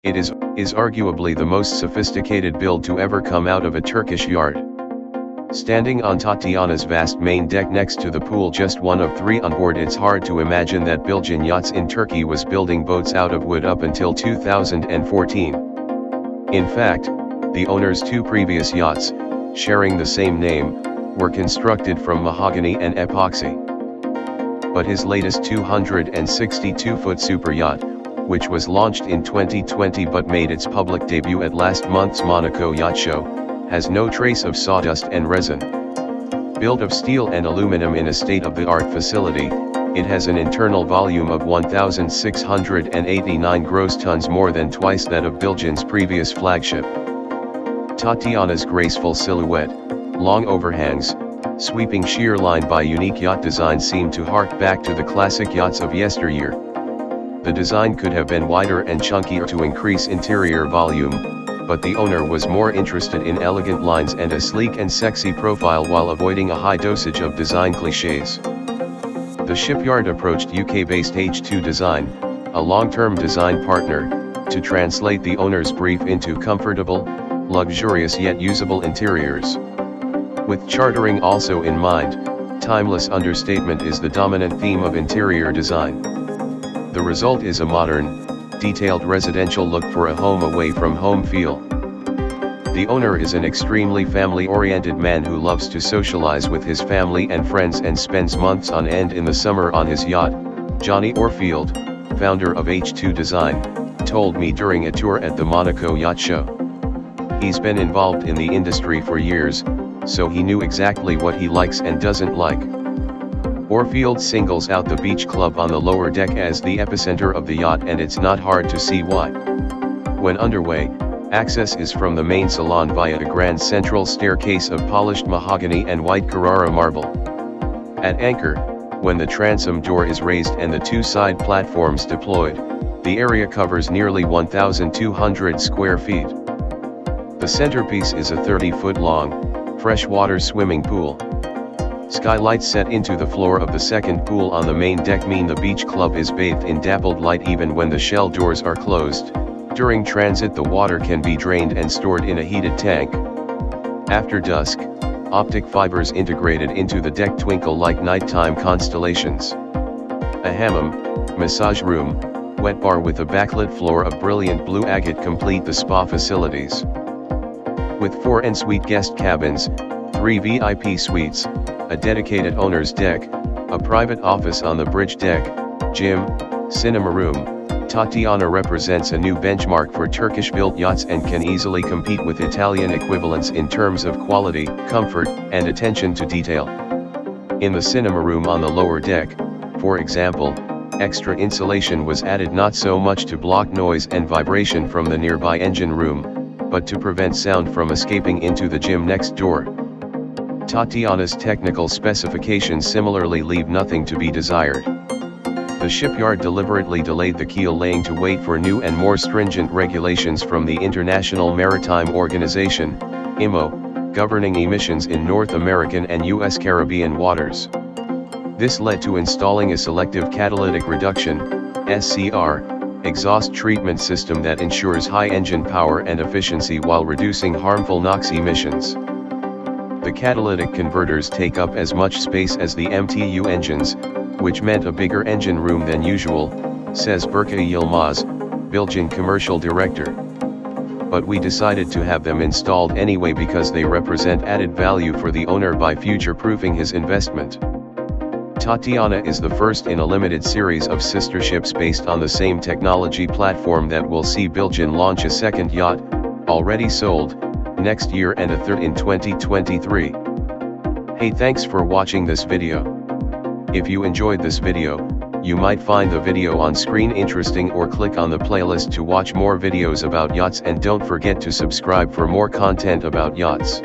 Is arguably the most sophisticated build to ever come out of a Turkish yard. Standing on Tatiana's vast main deck next to the pool, just one of three on board, it's hard to imagine that Bilgin Yachts in Turkey was building boats out of wood up until 2014. In fact, the owner's two previous yachts, sharing the same name, were constructed from mahogany and epoxy. But his latest 262-foot super yacht, which was launched in 2020 but made its public debut at last month's Monaco Yacht Show, has no trace of sawdust and resin. Built of steel and aluminum in a state-of-the-art facility, it has an internal volume of 1,689 gross tons, more than twice that of Bilgin's previous flagship. Tatiana's graceful silhouette, long overhangs, sweeping sheer line by unique yacht design seem to hark back to the classic yachts of yesteryear. The design could have been wider and chunkier to increase interior volume, but the owner was more interested in elegant lines and a sleek and sexy profile while avoiding a high dosage of design cliches. The shipyard approached UK-based H2 Design, a long-term design partner, to translate the owner's brief into comfortable, luxurious yet usable interiors. With chartering also in mind, timeless understatement is the dominant theme of interior design. The result is a modern, detailed residential look for a home away from home feel. The owner is an extremely family-oriented man who loves to socialize with his family and friends and spends months on end in the summer on his yacht. Johnny Orfield, founder of H2 Design, told me during a tour at the Monaco Yacht Show. He's been involved in the industry for years, so he knew exactly what he likes and doesn't like. Orfield singles out the beach club on the lower deck as the epicenter of the yacht, and it's not hard to see why. When underway, access is from the main salon via a grand central staircase of polished mahogany and white Carrara marble. At anchor, when the transom door is raised and the two side platforms deployed, the area covers nearly 1,200 square feet. The centerpiece is a 30-foot-long, freshwater swimming pool. Skylights set into the floor of the second pool on the main deck mean the beach club is bathed in dappled light even when the shell doors are closed. During transit, the water can be drained and stored in a heated tank. After dusk, optic fibers integrated into the deck twinkle like nighttime constellations. A hammam, massage room, wet bar with a backlit floor of brilliant blue agate complete the spa facilities. With 4 en-suite guest cabins, 3 VIP suites, a dedicated owner's deck, a private office on the bridge deck, gym, cinema room, Tatiana represents a new benchmark for Turkish-built yachts and can easily compete with Italian equivalents in terms of quality, comfort, and attention to detail. In the cinema room on the lower deck, for example, extra insulation was added not so much to block noise and vibration from the nearby engine room, but to prevent sound from escaping into the gym next door. Tatiana's technical specifications similarly leave nothing to be desired. The shipyard deliberately delayed the keel laying to wait for new and more stringent regulations from the International Maritime Organization, IMO, governing emissions in North American and U.S. Caribbean waters. This led to installing a selective catalytic reduction, SCR, exhaust treatment system that ensures high engine power and efficiency while reducing harmful NOx emissions. The catalytic converters take up as much space as the MTU engines, which meant a bigger engine room than usual, says Berkay Yilmaz, Bilgin commercial director. But we decided to have them installed anyway because they represent added value for the owner by future-proofing his investment. Tatiana is the first in a limited series of sister ships based on the same technology platform that will see Bilgin launch a second yacht, already sold, next year and a third in 2023. Hey, thanks for watching this video. If you enjoyed this video, you might find the video on screen interesting or click on the playlist to watch more videos about yachts, and don't forget to subscribe for more content about yachts.